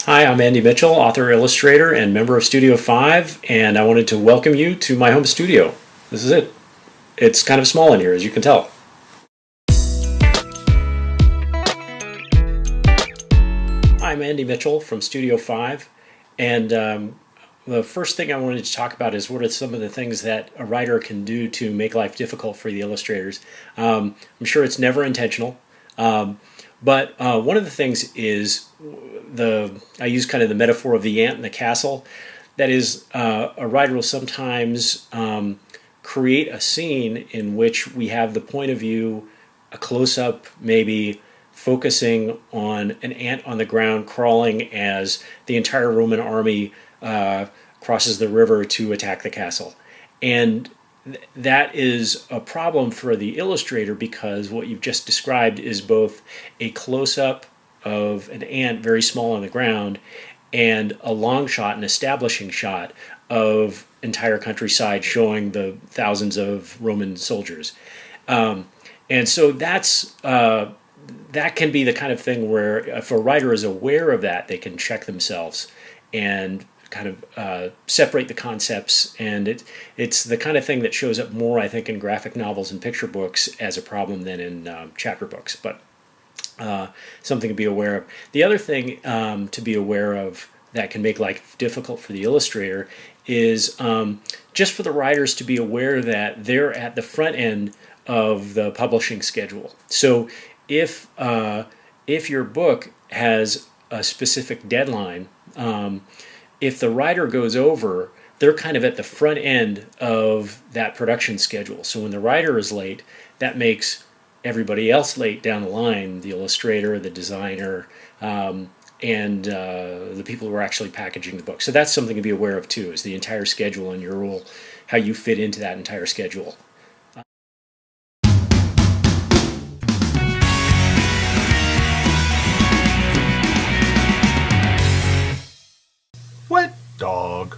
Hi, I'm Andy Mitchell, author, illustrator, and member of Studio 5, and I wanted to welcome you to my home studio. This is it. It's kind of small in here, as you can tell. I'm Andy Mitchell from Studio 5, and the first thing I wanted to talk about is what are some of the things that a writer can do to make life difficult for the illustrators. I'm sure it's never intentional. But one of the things is I use kind of the metaphor of the ant and the castle. That is, a writer will sometimes create a scene in which we have the point of view, a close-up maybe, focusing on an ant on the ground crawling as the entire Roman army crosses the river to attack the castle. And that is a problem for the illustrator because what you've just described is both a close-up of an ant very small on the ground and a long shot, an establishing shot of entire countryside showing the thousands of Roman soldiers. And so that can be the kind of thing where if a writer is aware of that, they can check themselves and kind of separate the concepts, and it's the kind of thing that shows up more, I think, in graphic novels and picture books as a problem than in chapter books, but something to be aware of. The other thing to be aware of that can make life difficult for the illustrator is just for the writers to be aware that they're at the front end of the publishing schedule. So if your book has a specific deadline, if the writer goes over, they're kind of at the front end of that production schedule. So when the writer is late, that makes everybody else late down the line, the illustrator, the designer, and the people who are actually packaging the book. So that's something to be aware of too, is the entire schedule and your role, how you fit into that entire schedule. Wet dog.